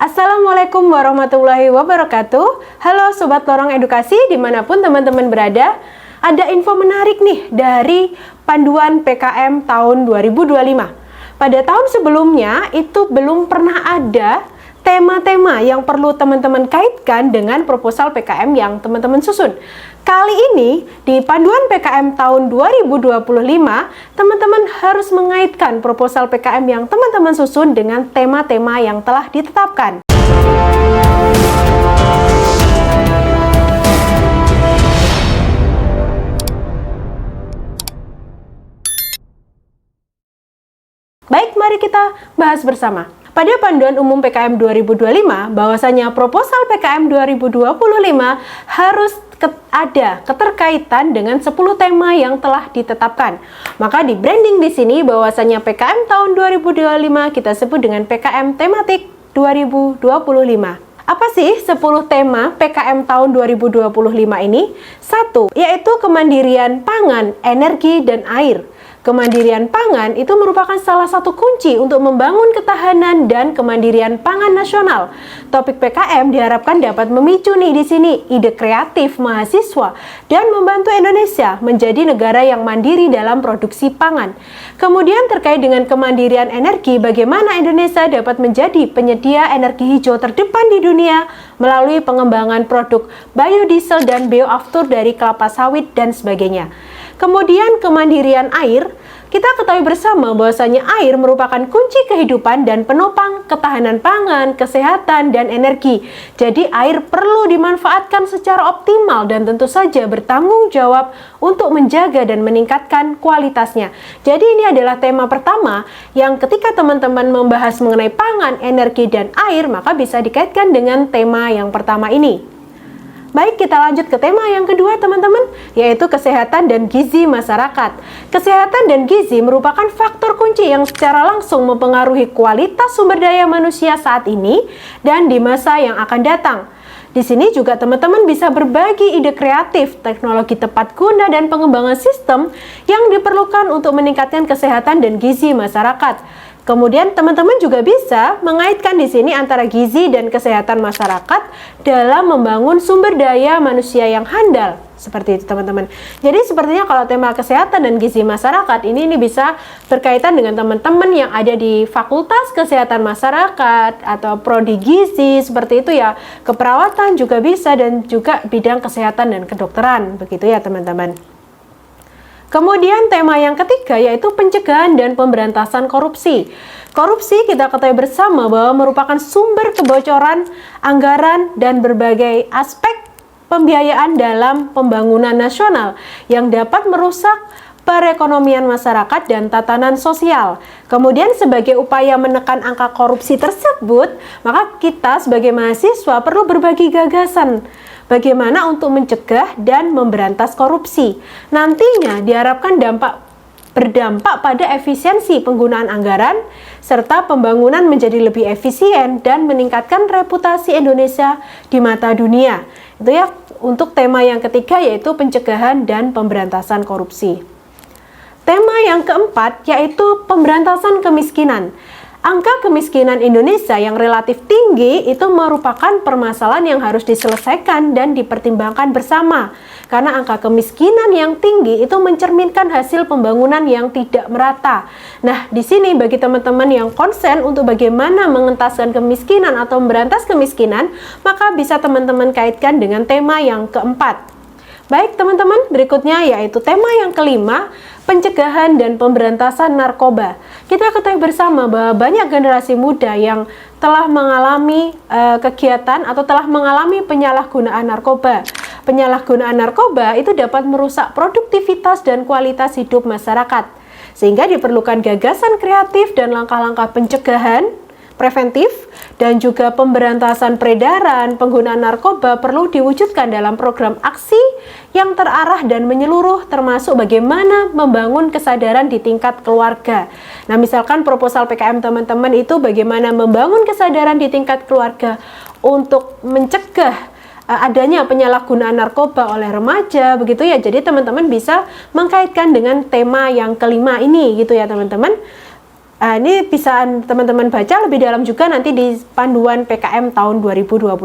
Assalamualaikum warahmatullahi wabarakatuh. Halo Sobat Lorong Edukasi dimanapun teman-teman berada. Ada info menarik nih dari panduan PKM tahun 2025. Pada tahun sebelumnya itu belum pernah ada tema-tema yang perlu teman-teman kaitkan dengan proposal PKM yang teman-teman susun. Kali ini di panduan PKM tahun 2025, teman-teman harus mengaitkan proposal PKM yang teman-teman susun dengan tema-tema yang telah ditetapkan. Baik, mari kita bahas bersama. Pada panduan umum PKM 2025, bahwasanya proposal PKM 2025 harus ada keterkaitan dengan 10 tema yang telah ditetapkan. Maka di branding di sini bahwasanya PKM tahun 2025 kita sebut dengan PKM tematik 2025. Apa sih 10 tema PKM tahun 2025 ini? 1. Yaitu kemandirian pangan, energi, dan air. Kemandirian pangan itu merupakan salah satu kunci untuk membangun ketahanan dan kemandirian pangan nasional. Topik PKM diharapkan dapat memicu nih di sini ide kreatif mahasiswa dan membantu Indonesia menjadi negara yang mandiri dalam produksi pangan. Kemudian terkait dengan kemandirian energi, bagaimana Indonesia dapat menjadi penyedia energi hijau terdepan di dunia melalui pengembangan produk biodiesel dan bioaftur dari kelapa sawit dan sebagainya. Kemudian kemandirian air, kita ketahui bersama bahwasanya air merupakan kunci kehidupan dan penopang ketahanan pangan, kesehatan, dan energi. Jadi air perlu dimanfaatkan secara optimal dan tentu saja bertanggung jawab untuk menjaga dan meningkatkan kualitasnya. Jadi ini adalah tema pertama yang ketika teman-teman membahas mengenai pangan, energi, dan air, maka bisa dikaitkan dengan tema yang pertama ini. Baik, kita lanjut ke tema yang kedua teman-teman, yaitu kesehatan dan gizi masyarakat. Kesehatan dan gizi merupakan faktor kunci yang secara langsung mempengaruhi kualitas sumber daya manusia saat ini dan di masa yang akan datang. Di sini juga teman-teman bisa berbagi ide kreatif, teknologi tepat guna, dan pengembangan sistem yang diperlukan untuk meningkatkan kesehatan dan gizi masyarakat. Kemudian teman-teman juga bisa mengaitkan di sini antara gizi dan kesehatan masyarakat dalam membangun sumber daya manusia yang handal. Seperti itu teman-teman. Jadi sepertinya kalau tema kesehatan dan gizi masyarakat ini bisa berkaitan dengan teman-teman yang ada di Fakultas Kesehatan Masyarakat atau Prodi Gizi, seperti itu ya. Keperawatan juga bisa dan juga bidang kesehatan dan kedokteran. Begitu ya teman-teman. Kemudian tema yang ketiga yaitu pencegahan dan pemberantasan korupsi. Korupsi kita ketahui bersama bahwa merupakan sumber kebocoran anggaran dan berbagai aspek pembiayaan dalam pembangunan nasional yang dapat merusak perekonomian masyarakat dan tatanan sosial. Kemudian sebagai upaya menekan angka korupsi tersebut, maka kita sebagai mahasiswa perlu berbagi gagasan bagaimana untuk mencegah dan memberantas korupsi. Nantinya diharapkan berdampak pada efisiensi penggunaan anggaran serta pembangunan menjadi lebih efisien dan meningkatkan reputasi Indonesia di mata dunia. Itu ya untuk tema yang ketiga yaitu pencegahan dan pemberantasan korupsi. Tema yang keempat yaitu pemberantasan kemiskinan. Angka kemiskinan Indonesia yang relatif tinggi itu merupakan permasalahan yang harus diselesaikan dan dipertimbangkan bersama. Karena angka kemiskinan yang tinggi itu mencerminkan hasil pembangunan yang tidak merata. Nah, di sini bagi teman-teman yang konsen untuk bagaimana mengentaskan kemiskinan atau memberantas kemiskinan, maka bisa teman-teman kaitkan dengan tema yang keempat. Baik teman-teman, berikutnya yaitu tema yang kelima, pencegahan dan pemberantasan narkoba. Kita ketahui bersama bahwa banyak generasi muda yang telah mengalami kegiatan atau telah mengalami penyalahgunaan narkoba. Penyalahgunaan narkoba itu dapat merusak produktivitas dan kualitas hidup masyarakat. Sehingga diperlukan gagasan kreatif dan langkah-langkah pencegahan preventif dan juga pemberantasan peredaran penggunaan narkoba perlu diwujudkan dalam program aksi yang terarah dan menyeluruh, termasuk bagaimana membangun kesadaran di tingkat keluarga. Nah, misalkan proposal PKM teman-teman itu bagaimana membangun kesadaran di tingkat keluarga untuk mencegah adanya penyalahgunaan narkoba oleh remaja, begitu ya. Jadi teman-teman bisa mengkaitkan dengan tema yang kelima ini gitu ya teman-teman. Ini bisa teman-teman baca lebih dalam juga nanti di panduan PKM tahun 2025.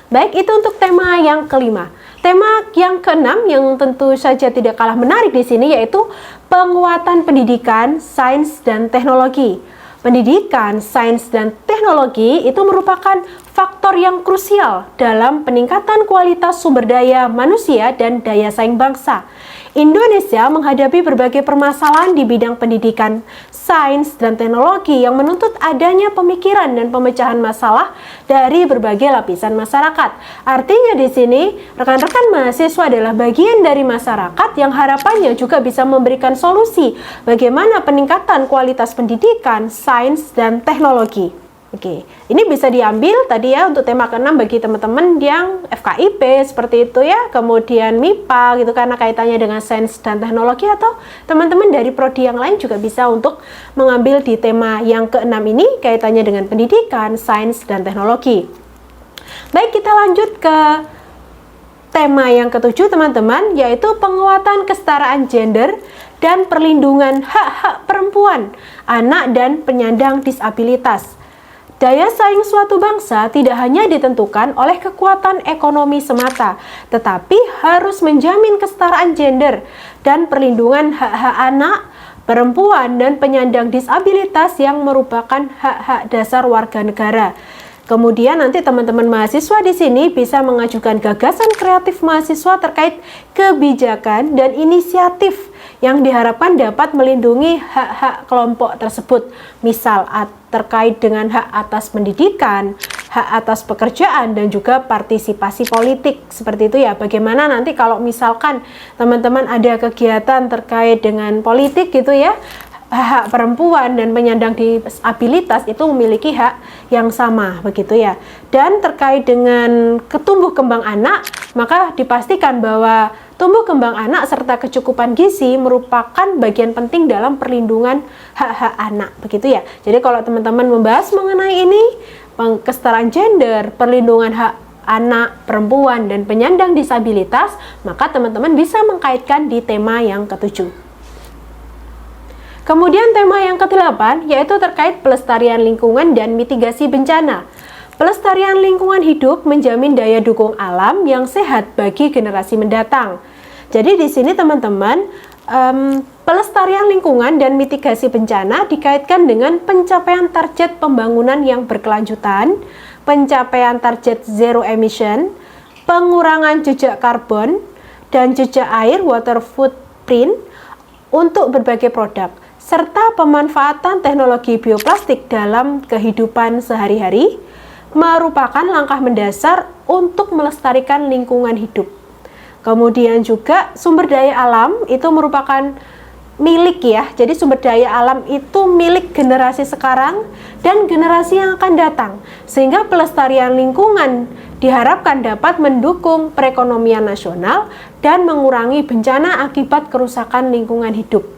Baik, itu untuk tema yang kelima. Tema yang keenam yang tentu saja tidak kalah menarik di sini yaitu penguatan pendidikan, sains, dan teknologi. Pendidikan, sains, dan teknologi itu merupakan faktor yang krusial dalam peningkatan kualitas sumber daya manusia dan daya saing bangsa. Indonesia menghadapi berbagai permasalahan di bidang pendidikan, sains, dan teknologi yang menuntut adanya pemikiran dan pemecahan masalah dari berbagai lapisan masyarakat. Artinya di sini, rekan-rekan mahasiswa adalah bagian dari masyarakat yang harapannya juga bisa memberikan solusi bagaimana peningkatan kualitas pendidikan, sains, dan teknologi. Oke, ini bisa diambil tadi ya untuk tema ke-6 bagi teman-teman yang FKIP seperti itu ya, kemudian MIPA gitu karena kaitannya dengan sains dan teknologi, atau teman-teman dari prodi yang lain juga bisa untuk mengambil di tema yang ke-6 ini kaitannya dengan pendidikan, sains, dan teknologi. Baik, kita lanjut ke tema yang ke-7 teman-teman, yaitu penguatan kesetaraan gender dan perlindungan hak-hak perempuan, anak, dan penyandang disabilitas. Daya saing suatu bangsa tidak hanya ditentukan oleh kekuatan ekonomi semata, tetapi harus menjamin kesetaraan gender dan perlindungan hak-hak anak, perempuan, dan penyandang disabilitas yang merupakan hak-hak dasar warga negara. Kemudian nanti teman-teman mahasiswa di sini bisa mengajukan gagasan kreatif mahasiswa terkait kebijakan dan inisiatif yang diharapkan dapat melindungi hak-hak kelompok tersebut. Misal terkait dengan hak atas pendidikan, hak atas pekerjaan, dan juga partisipasi politik. Seperti itu ya, bagaimana nanti kalau misalkan teman-teman ada kegiatan terkait dengan politik gitu ya, hak perempuan dan penyandang disabilitas itu memiliki hak yang sama begitu ya. Dan terkait dengan tumbuh kembang anak, maka dipastikan bahwa tumbuh kembang anak serta kecukupan gizi merupakan bagian penting dalam perlindungan hak-hak anak begitu ya. Jadi kalau teman-teman membahas mengenai ini, kesetaraan gender, perlindungan hak anak, perempuan, dan penyandang disabilitas, maka teman-teman bisa mengkaitkan di tema yang ke-7. Kemudian tema yang ke-8 yaitu terkait pelestarian lingkungan dan mitigasi bencana. Pelestarian lingkungan hidup menjamin daya dukung alam yang sehat bagi generasi mendatang. Jadi di sini teman-teman, pelestarian lingkungan dan mitigasi bencana dikaitkan dengan pencapaian target pembangunan yang berkelanjutan, pencapaian target zero emission, pengurangan jejak karbon, dan jejak air water footprint untuk berbagai produk, serta pemanfaatan teknologi bioplastik dalam kehidupan sehari-hari merupakan langkah mendasar untuk melestarikan lingkungan hidup. Kemudian juga sumber daya alam itu merupakan milik ya, jadi sumber daya alam itu milik generasi sekarang dan generasi yang akan datang, sehingga pelestarian lingkungan diharapkan dapat mendukung perekonomian nasional dan mengurangi bencana akibat kerusakan lingkungan hidup.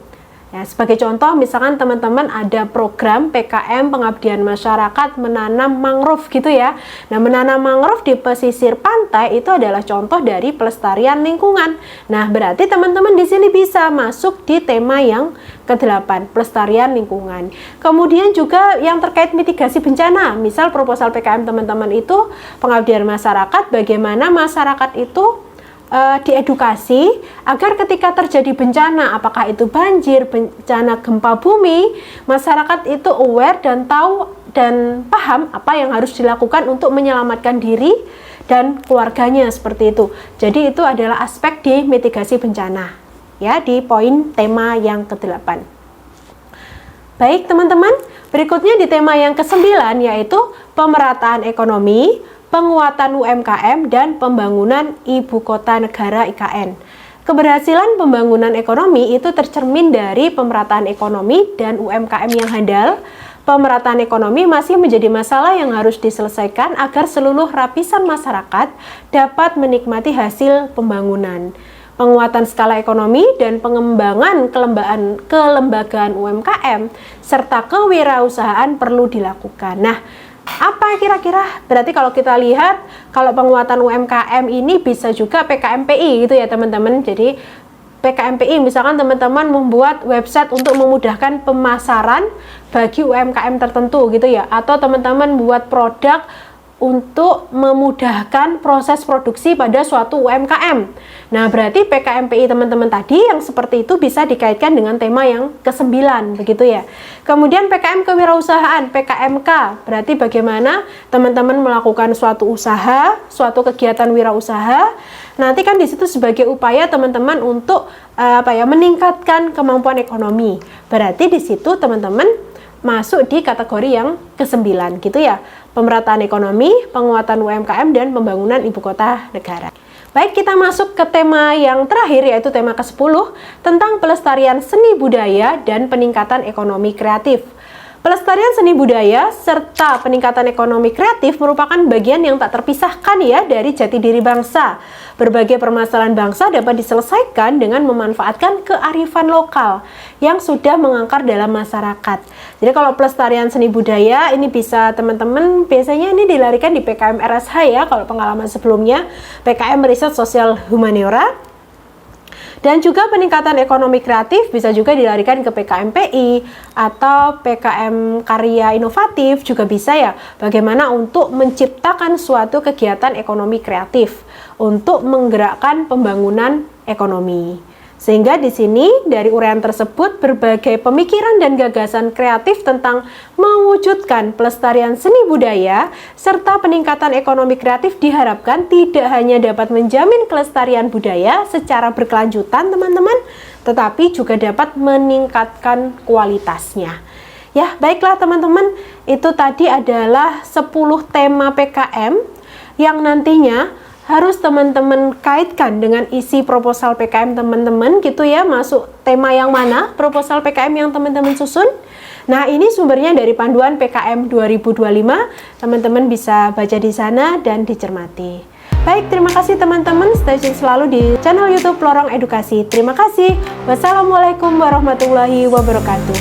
Ya, sebagai contoh, misalkan teman-teman ada program PKM pengabdian masyarakat menanam mangrove gitu ya. Nah, menanam mangrove di pesisir pantai itu adalah contoh dari pelestarian lingkungan. Nah, berarti teman-teman di sini bisa masuk di tema yang ke-8, pelestarian lingkungan. Kemudian juga yang terkait mitigasi bencana. Misal proposal PKM teman-teman itu pengabdian masyarakat, bagaimana masyarakat itu diedukasi agar ketika terjadi bencana, apakah itu banjir, bencana gempa bumi, masyarakat itu aware dan tahu dan paham apa yang harus dilakukan untuk menyelamatkan diri dan keluarganya seperti itu. Jadi itu adalah aspek di mitigasi bencana ya, di poin tema yang ke-8. Baik teman-teman, berikutnya di tema yang ke-9 yaitu pemerataan ekonomi, penguatan UMKM, dan pembangunan Ibu Kota Negara IKN. Keberhasilan pembangunan ekonomi itu tercermin dari pemerataan ekonomi dan UMKM yang handal. Pemerataan ekonomi masih menjadi masalah yang harus diselesaikan agar seluruh lapisan masyarakat dapat menikmati hasil pembangunan. Penguatan skala ekonomi dan pengembangan kelembagaan UMKM serta kewirausahaan perlu dilakukan. Nah, apa kira-kira? Berarti kalau kita lihat, kalau penguatan UMKM ini bisa juga PKMPI gitu ya teman-teman. Jadi PKMPI, misalkan teman-teman membuat website untuk memudahkan pemasaran bagi UMKM tertentu gitu ya, atau teman-teman buat produk untuk memudahkan proses produksi pada suatu UMKM. Nah, berarti PKMPI teman-teman tadi yang seperti itu bisa dikaitkan dengan tema yang ke-9 begitu ya. Kemudian PKM kewirausahaan, PKMK, berarti bagaimana teman-teman melakukan suatu usaha, suatu kegiatan wirausaha. Nanti kan di situ sebagai upaya teman-teman untuk meningkatkan kemampuan ekonomi. Berarti di situ teman-teman masuk di kategori yang ke-9 gitu ya. Pemerataan ekonomi, penguatan UMKM, dan pembangunan ibu kota negara. Baik, kita masuk ke tema yang terakhir, yaitu tema ke-10 tentang pelestarian seni budaya dan peningkatan ekonomi kreatif. Pelestarian seni budaya serta peningkatan ekonomi kreatif merupakan bagian yang tak terpisahkan ya dari jati diri bangsa. Berbagai permasalahan bangsa dapat diselesaikan dengan memanfaatkan kearifan lokal yang sudah mengakar dalam masyarakat. Jadi kalau pelestarian seni budaya ini bisa teman-teman biasanya ini dilarikan di PKM RSH ya, kalau pengalaman sebelumnya PKM Riset Sosial Humaniora. Dan juga peningkatan ekonomi kreatif bisa juga dilarikan ke PKMPI atau PKM Karya Inovatif juga bisa ya. Bagaimana untuk menciptakan suatu kegiatan ekonomi kreatif untuk menggerakkan pembangunan ekonomi. Sehingga di sini dari uraian tersebut berbagai pemikiran dan gagasan kreatif tentang mewujudkan pelestarian seni budaya serta peningkatan ekonomi kreatif diharapkan tidak hanya dapat menjamin kelestarian budaya secara berkelanjutan teman-teman, tetapi juga dapat meningkatkan kualitasnya. Ya, baiklah teman-teman, itu tadi adalah 10 tema PKM yang nantinya harus teman-teman kaitkan dengan isi proposal PKM teman-teman gitu ya, masuk tema yang mana proposal PKM yang teman-teman susun. Nah, ini sumbernya dari panduan PKM 2025, teman-teman bisa baca di sana dan dicermati. Baik, terima kasih teman-teman, stay tune selalu di channel YouTube Lorong Edukasi. Terima kasih. Wassalamualaikum warahmatullahi wabarakatuh.